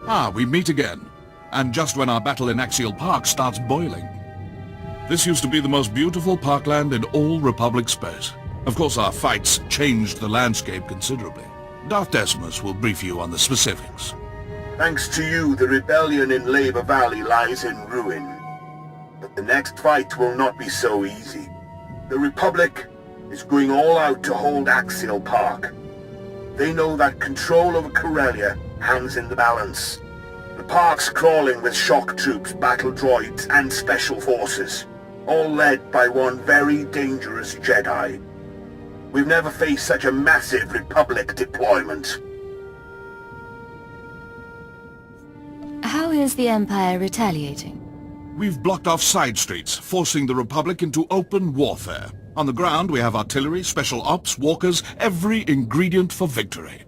Ah, we meet again. And just when our battle in Axial Park starts boiling. This used to be the most beautiful parkland in all Republic space. Of course, our fights changed the landscape considerably. Darth Decimus will brief you on the specifics. Thanks to you, the rebellion in Labor Valley lies in ruin. But the next fight will not be so easy. The Republic is going all out to hold Axial Park. They know that control over Corellia hangs in the balance. The park's crawling with shock troops, battle droids, and special forces, all led by one very dangerous Jedi. We've never faced such a massive Republic deployment. How is the Empire retaliating? We've blocked off side streets, forcing the Republic into open warfare. On the ground, we have artillery, special ops, walkers, every ingredient for victory.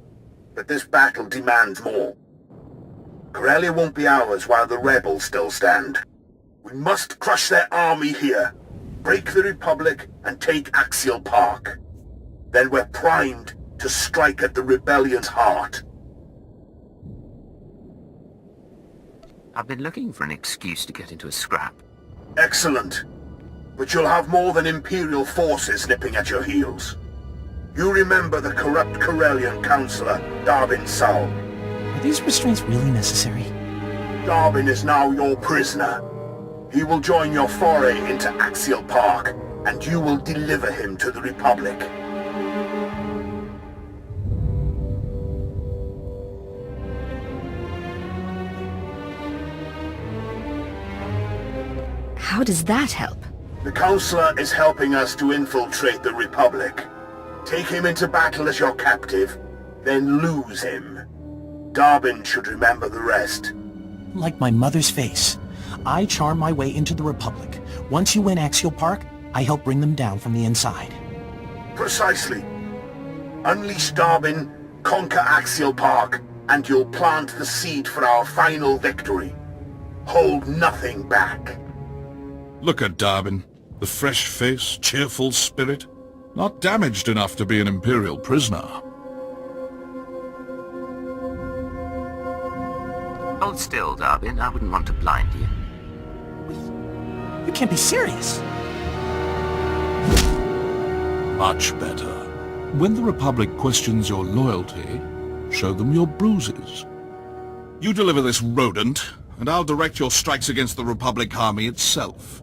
But this battle demands more. Corellia won't be ours while the rebels still stand. We must crush their army here, break the Republic, and take Axial Park. Then we're primed to strike at the rebellion's heart. I've been looking for an excuse to get into a scrap. Excellent. But you'll have more than Imperial forces nipping at your heels. You remember the corrupt Corellian councillor, Darvin Sal. Are these restraints really necessary? Darvin is now your prisoner. He will join your foray into Axial Park, and you will deliver him to the Republic. How does that help? The Councillor is helping us to infiltrate the Republic. Take him into battle as your captive, then lose him. Darvin should remember the rest. Like my mother's face. I charm my way into the Republic. Once you win Axial Park, I help bring them down from the inside. Precisely. Unleash Darvin, conquer Axial Park, and you'll plant the seed for our final victory. Hold nothing back. Look at Darvin. The fresh face, cheerful spirit. Not damaged enough to be an Imperial prisoner. Hold still, Darvin. I wouldn't want to blind you. You can't be serious. Much better. When the Republic questions your loyalty, show them your bruises. You deliver this rodent, and I'll direct your strikes against the Republic army itself.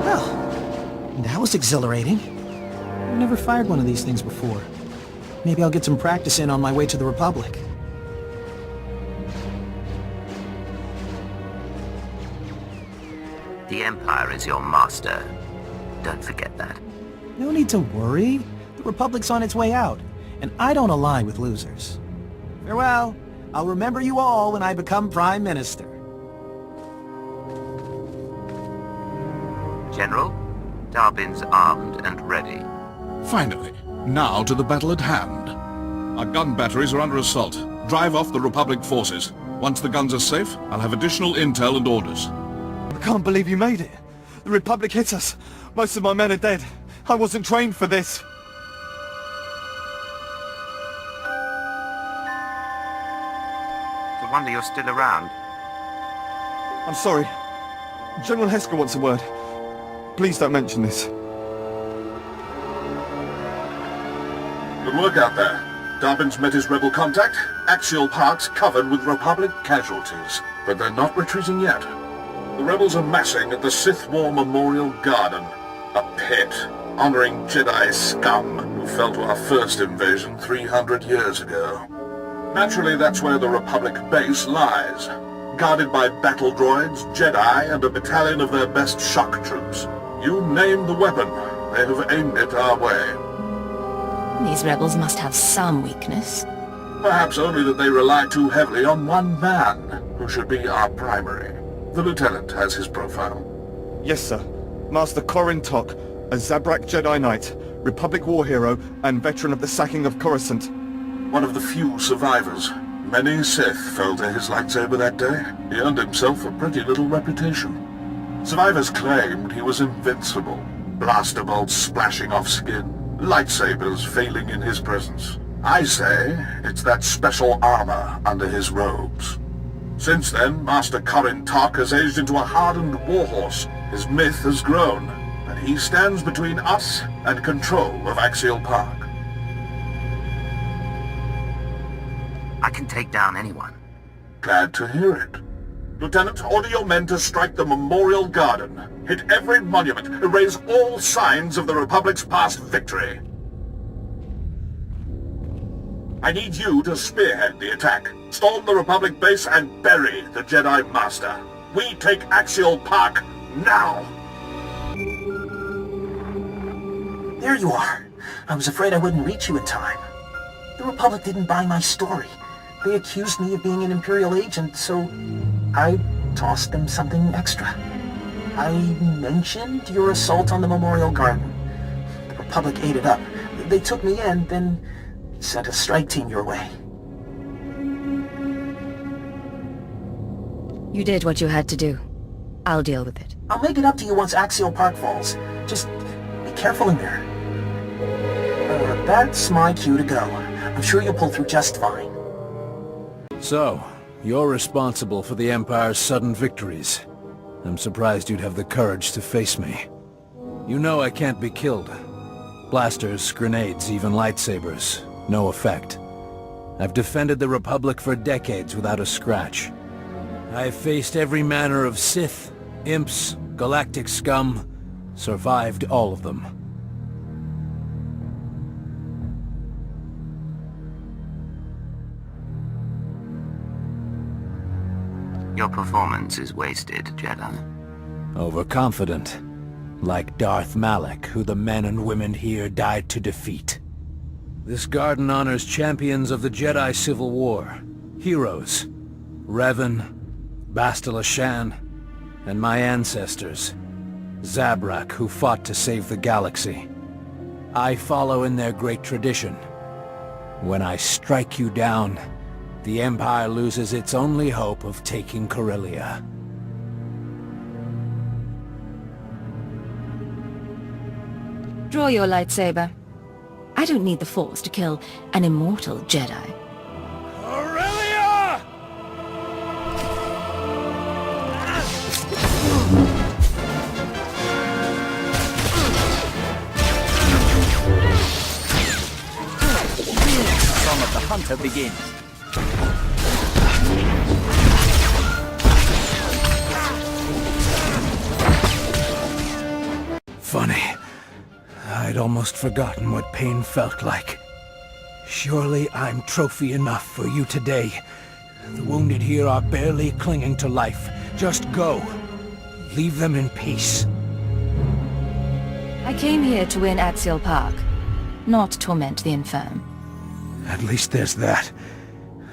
Well, that was exhilarating. I've never fired one of these things before. Maybe I'll get some practice in on my way to the Republic. The Empire is your master. Don't forget that. No need to worry. The Republic's on its way out, and I don't ally with losers. Farewell. I'll remember you all when I become Prime Minister. General, Darvin's armed and ready. Finally, now to the battle at hand. Our gun batteries are under assault. Drive off the Republic forces. Once the guns are safe, I'll have additional intel and orders. I can't believe you made it. The Republic hit us. Most of my men are dead. I wasn't trained for this. It's a wonder you're still around. I'm sorry. General Hesker wants a word. Please don't mention this. Good work out there. Darvin's met his rebel contact. Axial Park's covered with Republic casualties, but they're not retreating yet. The rebels are massing at the Sith War Memorial Garden, a pit honoring Jedi scum who fell to our first invasion 300 years ago. Naturally, that's where the Republic base lies, guarded by battle droids, Jedi, and a battalion of their best shock troops. You name the weapon, they have aimed it our way. These rebels must have some weakness. Perhaps only that they rely too heavily on one man, who should be our primary. The Lieutenant has his profile. Yes, sir. Master Corrin Tok, a Zabrak Jedi Knight, Republic war hero, and veteran of the sacking of Coruscant. One of the few survivors. Many Sith fell to his lightsaber that day. He earned himself a pretty little reputation. Survivors claimed he was invincible. Blaster bolts splashing off skin. Lightsabers failing in his presence. I say it's that special armor under his robes. Since then, Master Corin Tok has aged into a hardened warhorse. His myth has grown, and he stands between us and control of Axial Park. I can take down anyone. Glad to hear it. Lieutenant, order your men to strike the Memorial Garden. Hit every monument. Erase all signs of the Republic's past victory. I need you to spearhead the attack. Storm the Republic base and bury the Jedi Master. We take Axial Park now! There you are. I was afraid I wouldn't reach you in time. The Republic didn't buy my story. They accused me of being an Imperial agent, so I tossed them something extra. I mentioned your assault on the Memorial Garden. The Republic ate it up. They took me in, then sent a strike team your way. You did what you had to do. I'll deal with it. I'll make it up to you once Axial Park falls. Just be careful in there. That's my cue to go. I'm sure you'll pull through just fine. So, you're responsible for the Empire's sudden victories. I'm surprised you'd have the courage to face me. You know I can't be killed. Blasters, grenades, even lightsabers. No effect. I've defended the Republic for decades without a scratch. I've faced every manner of Sith, imps, galactic scum, survived all of them. Your performance is wasted, Jedi. Overconfident. Like Darth Malak, who the men and women here died to defeat. This garden honors champions of the Jedi Civil War. Heroes. Revan, Bastila Shan, and my ancestors. Zabrak, who fought to save the galaxy. I follow in their great tradition. When I strike you down, the Empire loses its only hope of taking Corellia. Draw your lightsaber. I don't need the Force to kill an immortal Jedi. Corellia! Song of the Hunter begins. Funny. I'd almost forgotten what pain felt like. Surely I'm trophy enough for you today. The wounded here are barely clinging to life. Just go. Leave them in peace. I came here to win Axial Park, not torment the infirm. At least there's that.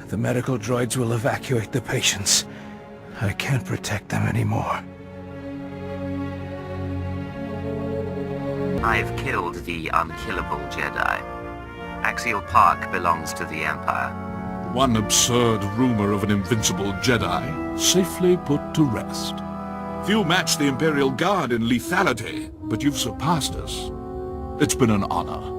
The medical droids will evacuate the patients. I can't protect them anymore. I've killed the unkillable Jedi. Axial Park belongs to the Empire. One absurd rumor of an invincible Jedi safely put to rest. Few match the Imperial Guard in lethality, but you've surpassed us. It's been an honor.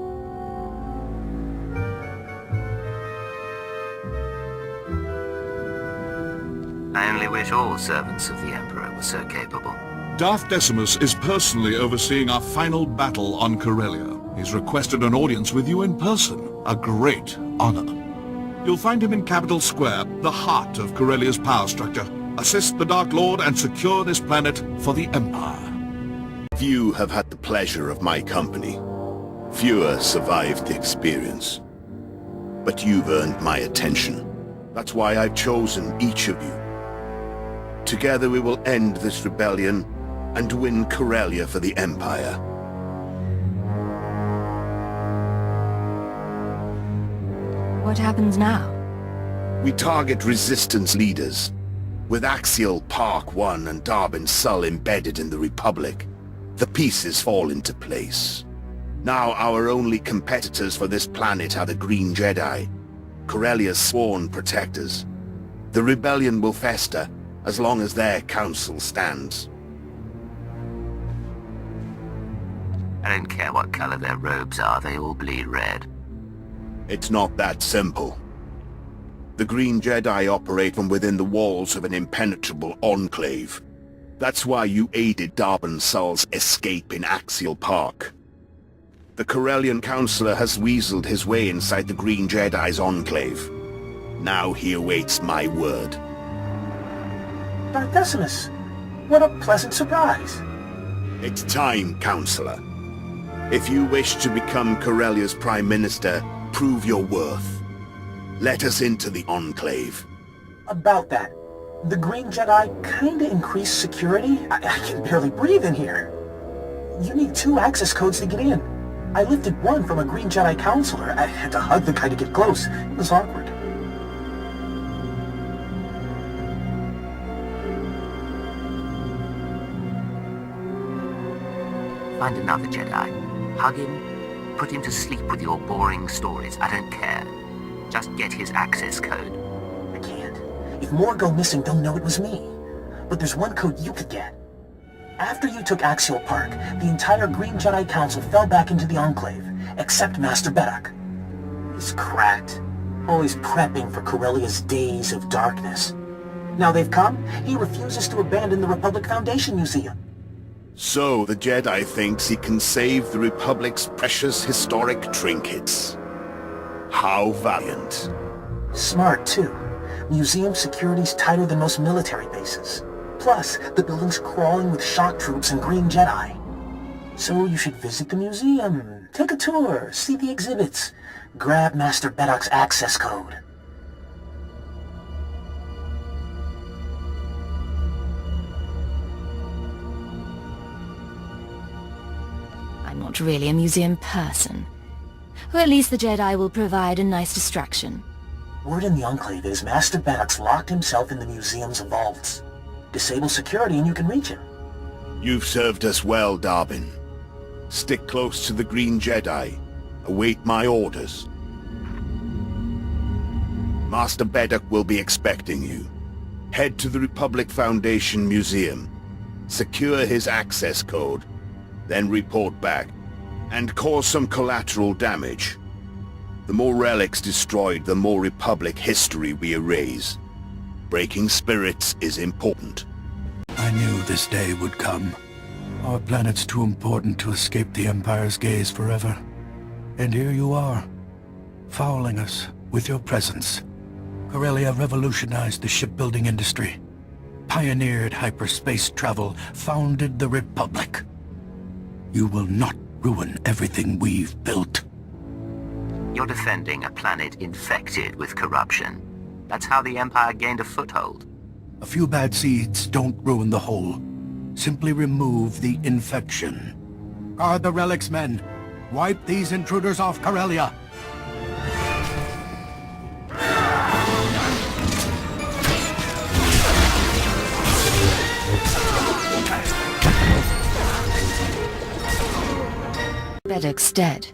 I only wish all servants of the Emperor were so capable. Darth Decimus is personally overseeing our final battle on Corellia. He's requested an audience with you in person. A great honor. You'll find him in Capitol Square, the heart of Corellia's power structure. Assist the Dark Lord and secure this planet for the Empire. Few have had the pleasure of my company. Fewer survived the experience. But you've earned my attention. That's why I've chosen each of you. Together we will end this rebellion and win Corellia for the Empire. What happens now? We target resistance leaders. With Axial Park 1 and Darbin Sul embedded in the Republic, the pieces fall into place. Now our only competitors for this planet are the Green Jedi, Corellia's sworn protectors. The rebellion will fester as long as their council stands. I don't care what color their robes are, they all bleed red. It's not that simple. The Green Jedi operate from within the walls of an impenetrable enclave. That's why you aided Darben Sul's escape in Axial Park. The Corellian Counselor has weaseled his way inside the Green Jedi's enclave. Now he awaits my word. Darth Decimus, what a pleasant surprise. It's time, Counselor. If you wish to become Corellia's Prime Minister, prove your worth. Let us into the Enclave. About that, the Green Jedi kinda increased security. I can barely breathe in here. You need 2 access codes to get in. I lifted one from a Green Jedi Counselor. I had to hug the guy to get close. It was awkward. Find another Jedi. Hug him. Put him to sleep with your boring stories. I don't care. Just get his access code. I can't. If more go missing, they'll know it was me. But there's one code you could get. After you took Axial Park, the entire Green Jedi Council fell back into the Enclave, except Master Beddock. He's cracked. Always prepping for Corellia's days of darkness. Now they've come, he refuses to abandon the Republic Foundation Museum. So the Jedi thinks he can save the Republic's precious historic trinkets. How valiant. Smart, too. Museum security's tighter than most military bases. Plus, the building's crawling with shock troops and Green Jedi. So you should visit the museum, take a tour, see the exhibits, grab Master Beddock's access code. I'm not really a museum person. Or at least the Jedi will provide a nice distraction. Word in the Enclave is Master Beddock's locked himself in the museum's vaults. Disable security and you can reach him. You've served us well, Darben. Stick close to the Green Jedi. Await my orders. Master Beddock will be expecting you. Head to the Republic Foundation Museum. Secure his access code. Then report back. And cause some collateral damage. The more relics destroyed, the more Republic history we erase. Breaking spirits is important. I knew this day would come. Our planet's too important to escape the Empire's gaze forever. And here you are, fouling us with your presence. Corellia revolutionized the shipbuilding industry, pioneered hyperspace travel, founded the Republic. You will not ruin everything we've built. You're defending a planet infected with corruption. That's how the Empire gained a foothold. A few bad seeds don't ruin the whole. Simply remove the infection. Guard the relics, men. Wipe these intruders off Corellia. Beddock's dead.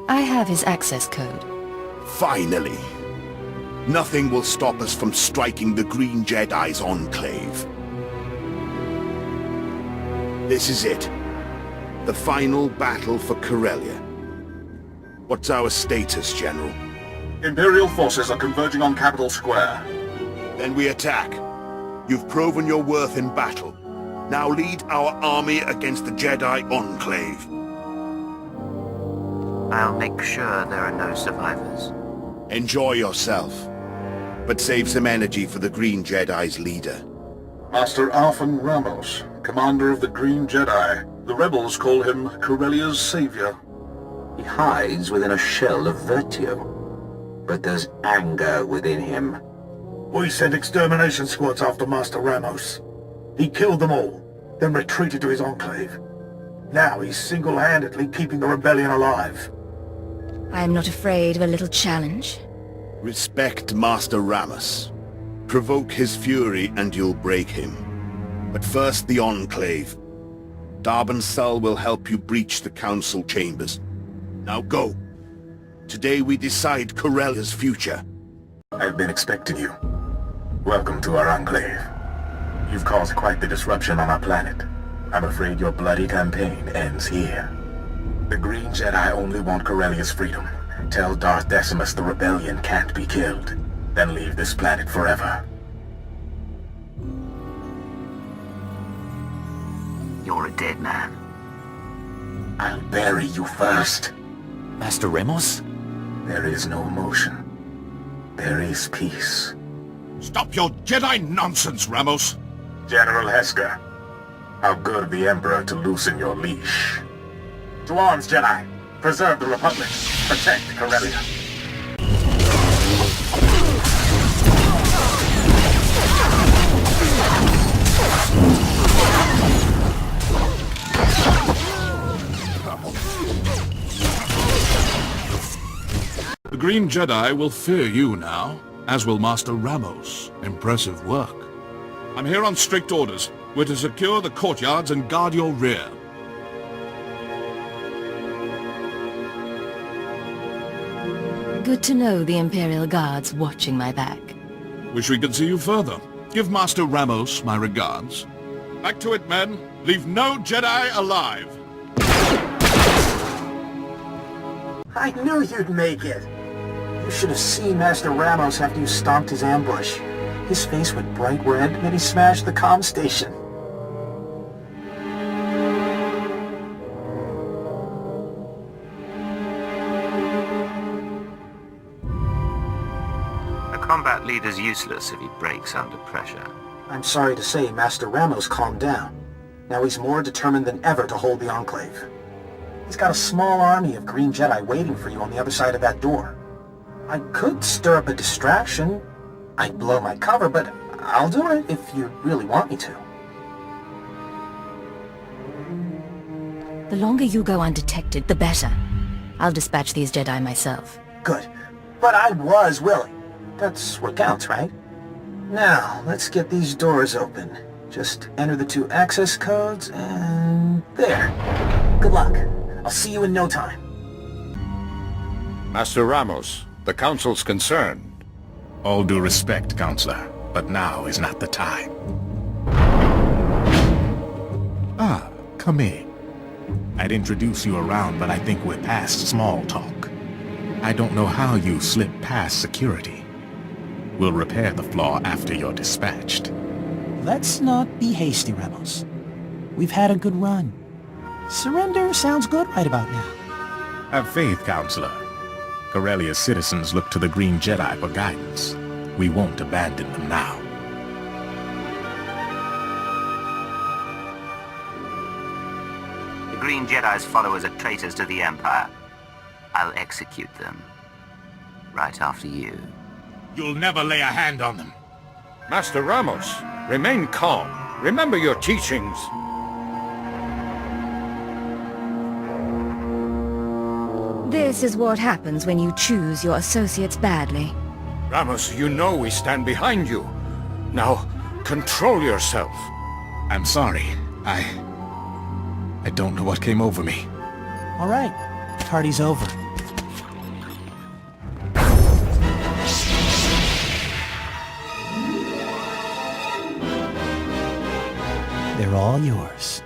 I have his access code. Finally. Nothing will stop us from striking the Green Jedi's enclave. This is it. The final battle for Corellia. What's our status, General? Imperial forces are converging on Capital Square. Then we attack. You've proven your worth in battle. Now lead our army against the Jedi Enclave. I'll make sure there are no survivors. Enjoy yourself. But save some energy for the Green Jedi's leader. Master Arfan Ramos, commander of the Green Jedi. The rebels call him Corellia's savior. He hides within a shell of virtue, but there's anger within him. We sent extermination squads after Master Ramos. He killed them all, then retreated to his enclave. Now he's single-handedly keeping the rebellion alive. I am not afraid of a little challenge. Respect Master Ramos. Provoke his fury and you'll break him. But first the Enclave. Darben Sul will help you breach the Council chambers. Now go. Today we decide Corellia's future. I've been expecting you. Welcome to our Enclave. You've caused quite the disruption on our planet. I'm afraid your bloody campaign ends here. The Green Jedi only want Corellia's freedom, Tell Darth Decimus the rebellion can't be killed. Then leave this planet forever. You're a dead man. I'll bury you first. Master Ramos? There is no emotion. There is peace. Stop your Jedi nonsense, Ramos! General Hesker, how good of the Emperor to loosen your leash. To arms, Jedi! Preserve the Republic. Protect Corellia. The Green Jedi will fear you now, as will Master Ramos. Impressive work. I'm here on strict orders. We're to secure the courtyards and guard your rear. Good to know the Imperial Guard's watching my back. Wish we could see you further. Give Master Ramos my regards. Back to it, men. Leave no Jedi alive. I knew you'd make it. You should have seen Master Ramos after you stomped his ambush. His face went bright red, and he smashed the comm station. A combat leader's useless if he breaks under pressure. I'm sorry to say Master Ramos calmed down. Now he's more determined than ever to hold the Enclave. He's got a small army of Green Jedi waiting for you on the other side of that door. I could stir up a distraction. I'd blow my cover, but I'll do it if you really want me to. The longer you go undetected, the better. I'll dispatch these Jedi myself. Good. But I was willing. That's what counts, right? Now, let's get these doors open. Just enter the 2 access codes, and there. Good luck. I'll see you in no time. Master Ramos, the Council's concerned. All due respect, Counselor, but now is not the time. Ah, come in. I'd introduce you around, but I think we're past small talk. I don't know how you slipped past security. We'll repair the flaw after you're dispatched. Let's not be hasty, Rebels. We've had a good run. Surrender sounds good right about now. Have faith, Counselor. Corellia's citizens look to the Green Jedi for guidance. We won't abandon them now. The Green Jedi's followers are traitors to the Empire. I'll execute them. Right after you. You'll never lay a hand on them. Master Ramos, remain calm. Remember your teachings. This is what happens when you choose your associates badly. Ramos, you know we stand behind you. Now, control yourself. I'm sorry. I don't know what came over me. All right. Party's over. They're all yours.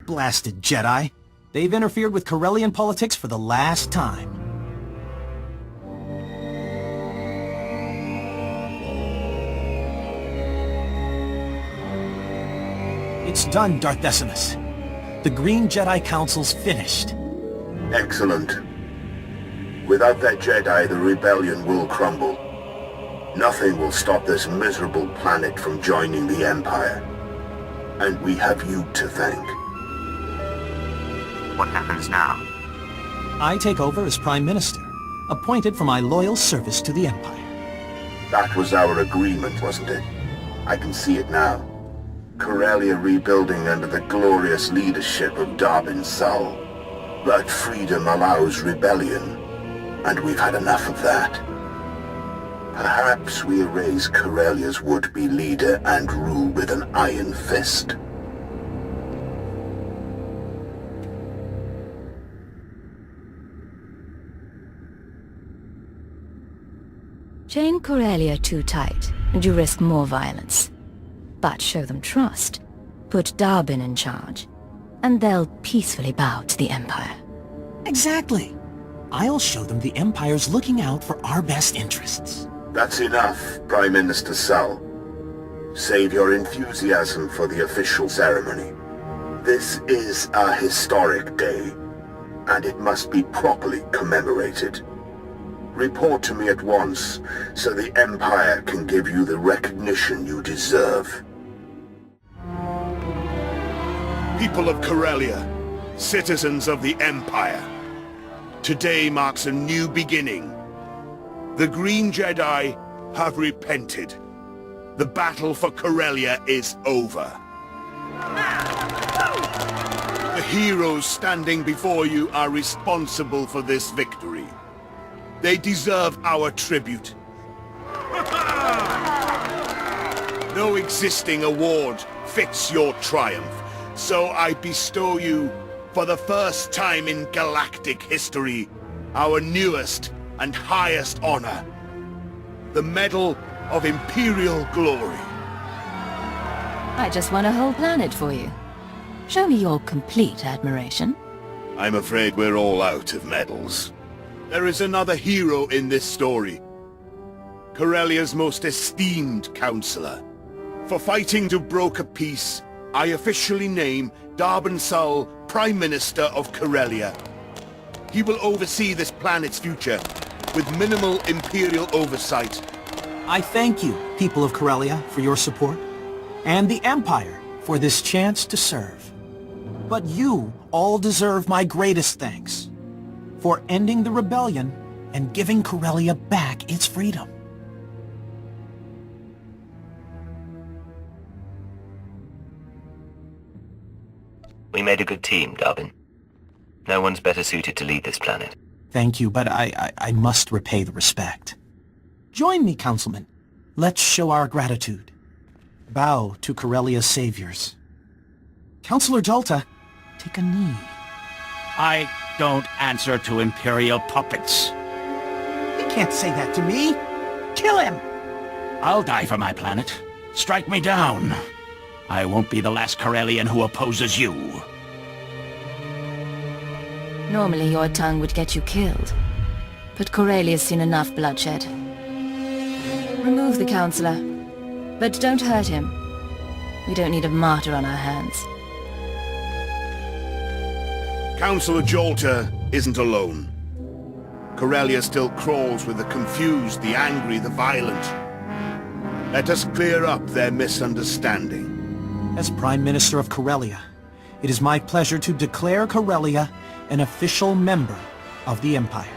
Blasted Jedi. They've interfered with Corellian politics for the last time. It's done, Darth Decimus. The Green Jedi Council's finished. Excellent. Without that Jedi, the rebellion will crumble. Nothing will stop this miserable planet from joining the Empire. And we have you to thank. What happens now? I take over as Prime Minister. appointed for my loyal service to the Empire. That was our agreement, wasn't it? I can see it now. Corellia rebuilding under the glorious leadership of Darbin Sul. But freedom allows rebellion, and we've had enough of that. Perhaps we erase Corellia's would-be leader and rule with an iron fist. Chain Corellia too tight, and you risk more violence. But show them trust. Put Darbin in charge, and they'll peacefully bow to the Empire. Exactly. I'll show them the Empire's looking out for our best interests. That's enough, Prime Minister Sul. Save your enthusiasm for the official ceremony. This is a historic day, and it must be properly commemorated. Report to me at once, so the Empire can give you the recognition you deserve. People of Corellia, citizens of the Empire, today marks a new beginning. The Green Jedi have repented. The battle for Corellia is over. The heroes standing before you are responsible for this victory. They deserve our tribute. No existing award fits your triumph, so I bestow you, for the first time in galactic history, our newest and highest honor, the Medal of Imperial Glory. I just won a whole planet for you. Show me your complete admiration. I'm afraid we're all out of medals. There is another hero in this story. Corellia's most esteemed counselor. For fighting to broker peace, I officially name Darbin Sul Prime Minister of Corellia. He will oversee this planet's future, with minimal Imperial oversight. I thank you, people of Corellia, for your support, and the Empire for this chance to serve. But you all deserve my greatest thanks for ending the rebellion and giving Corellia back its freedom. We made a good team, Darbin. No one's better suited to lead this planet. Thank you, but I must repay the respect. Join me, Councilman. Let's show our gratitude. Bow to Corellia's saviors. Councilor Dalta, take a knee. I don't answer to Imperial puppets. You can't say that to me. Kill him! I'll die for my planet. Strike me down. I won't be the last Corellian who opposes you. Normally your tongue would get you killed. But Corellia's seen enough bloodshed. Remove the Counselor. But don't hurt him. We don't need a martyr on our hands. Councillor Jolter isn't alone. Corellia still crawls with the confused, the angry, the violent. Let us clear up their misunderstanding. As Prime Minister of Corellia, it is my pleasure to declare Corellia an official member of the Empire.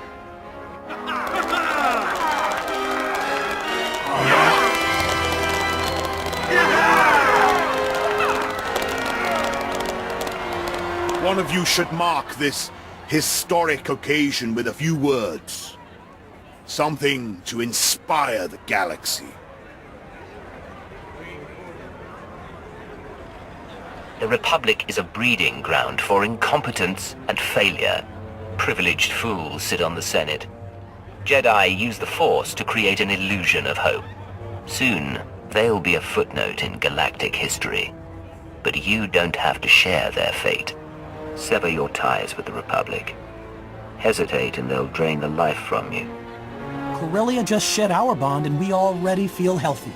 One of you should mark this historic occasion with a few words. Something to inspire the galaxy. The Republic is a breeding ground for incompetence and failure. Privileged fools sit on the Senate. Jedi use the Force to create an illusion of hope. Soon, they'll be a footnote in galactic history. But you don't have to share their fate. Sever your ties with the Republic. Hesitate and they'll drain the life from you. Corellia just shed our bond and we already feel healthier.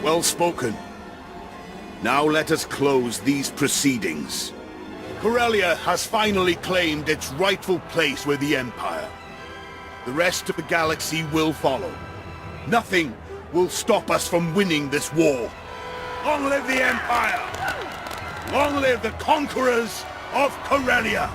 Well spoken. Now let us close these proceedings. Corellia has finally claimed its rightful place with the Empire. The rest of the galaxy will follow. Nothing will stop us from winning this war. Long live the Empire! Long live the conquerors of Corellia!